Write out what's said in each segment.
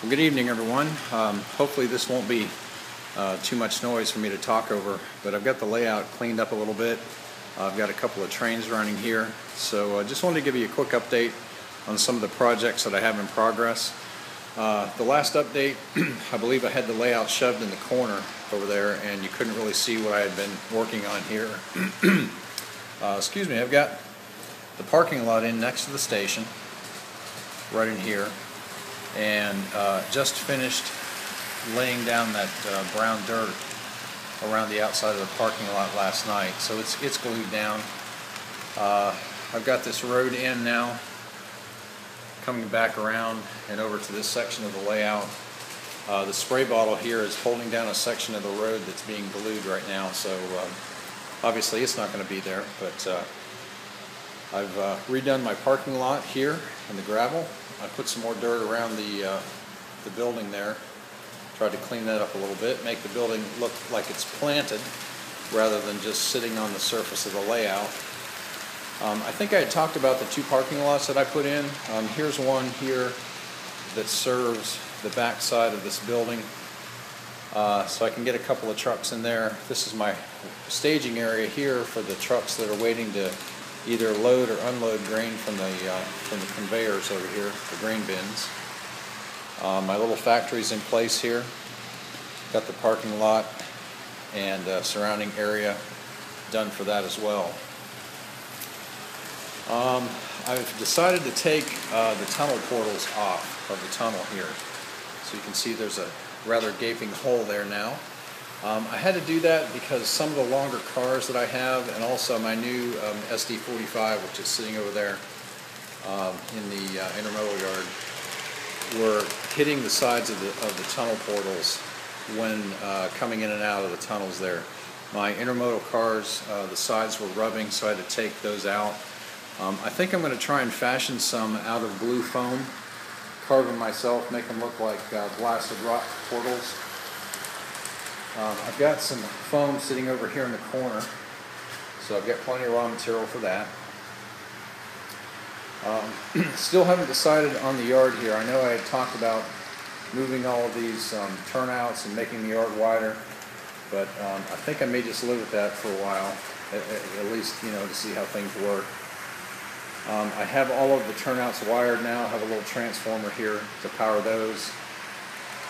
Well, good evening, everyone. Hopefully this won't be too much noise for me to talk over, but I've got the layout cleaned up a little bit. I've got a couple of trains running here, so I just wanted to give you a quick update on some of the projects that I have in progress. The last update, I believe I had the layout shoved in the corner over there, and you couldn't really see what I had been working on here. Excuse me, I've got the parking lot in next to the station, right in here, and just finished laying down that brown dirt around the outside of the parking lot last night, so it's glued down. I've got this road in now, coming back around and over to this section of the layout. The spray bottle here is holding down a section of the road that's being glued right now, so obviously it's not going to be there, but I've redone my parking lot here in the gravel. I put some more dirt around the building there, tried to clean that up a little bit, make the building look like it's planted rather than just sitting on the surface of the layout. I think I had talked about the two parking lots that I put in. Here's one here that serves the back side of this building, so I can get a couple of trucks in there. This is my staging area here for the trucks that are waiting to either load or unload grain from the conveyors over here, the grain bins. My little factory's in place here. Got the parking lot and surrounding area done for that as well. I've decided to take the tunnel portals off of the tunnel here. So you can see there's a rather gaping hole there now. I had to do that because some of the longer cars that I have, and also my new SD45, which is sitting over there in the intermodal yard, were hitting the sides of the tunnel portals when coming in and out of the tunnels there. My intermodal cars, the sides were rubbing, so I had to take those out. I think I'm going to try and fashion some out of blue foam, carve them myself, make them look like blasted rock portals. I've got some foam sitting over here in the corner, so I've got plenty of raw material for that. Still haven't decided on the yard here. I know I had talked about moving all of these turnouts and making the yard wider, but I think I may just live with that for a while, at least, you know, to see how things work. I have all of the turnouts wired now. I have a little transformer here to power those.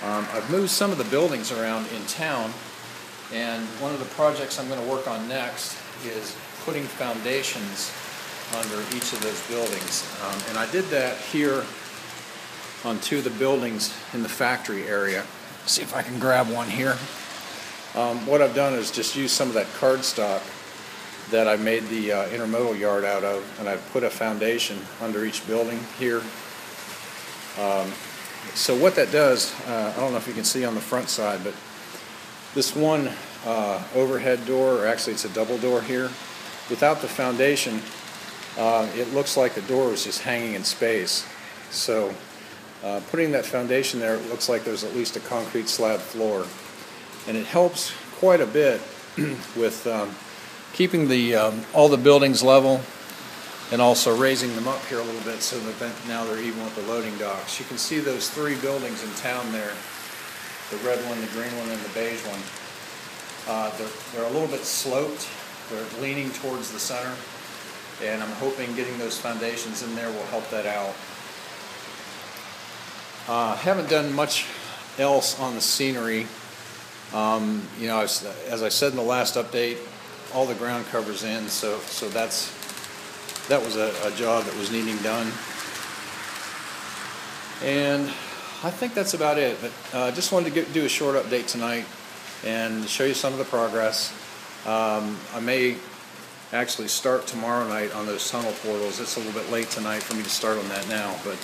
I've moved some of the buildings around in town, and one of the projects I'm going to work on next is putting foundations under each of those buildings. And I did that here on two of the buildings in the factory area. See if I can grab one here. What I've done is just use some of that cardstock that I made the intermodal yard out of, and I've put a foundation under each building here. So what that does, I don't know if you can see on the front side, but this one overhead door, or actually it's a double door here, without the foundation, it looks like the door is just hanging in space. So putting that foundation there, it looks like there's at least a concrete slab floor. And it helps quite a bit with keeping all the buildings level, and also raising them up here a little bit so that now they're even with the loading docks. You can see those three buildings in town there, the red one, the green one, and the beige one. They're a little bit sloped. They're leaning towards the center, and I'm hoping getting those foundations in there will help that out. Haven't done much else on the scenery. You know, as I said in the last update, all the ground cover's in, so that was a job that was needing done. And I think that's about it, but I just wanted to do a short update tonight and show you some of the progress. I may actually start tomorrow night on those tunnel portals. It's a little bit late tonight for me to start on that now, but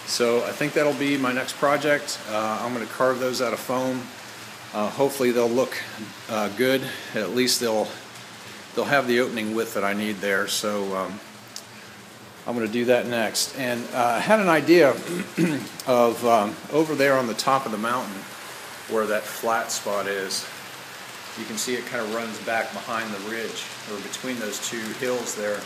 so I think that'll be my next project. I'm going to carve those out of foam. Hopefully they'll look good. At least they'll have the opening width that I need there. So I'm going to do that next. And I had an idea of over there on the top of the mountain where that flat spot is. You can see it kind of runs back behind the ridge, or between those two hills there.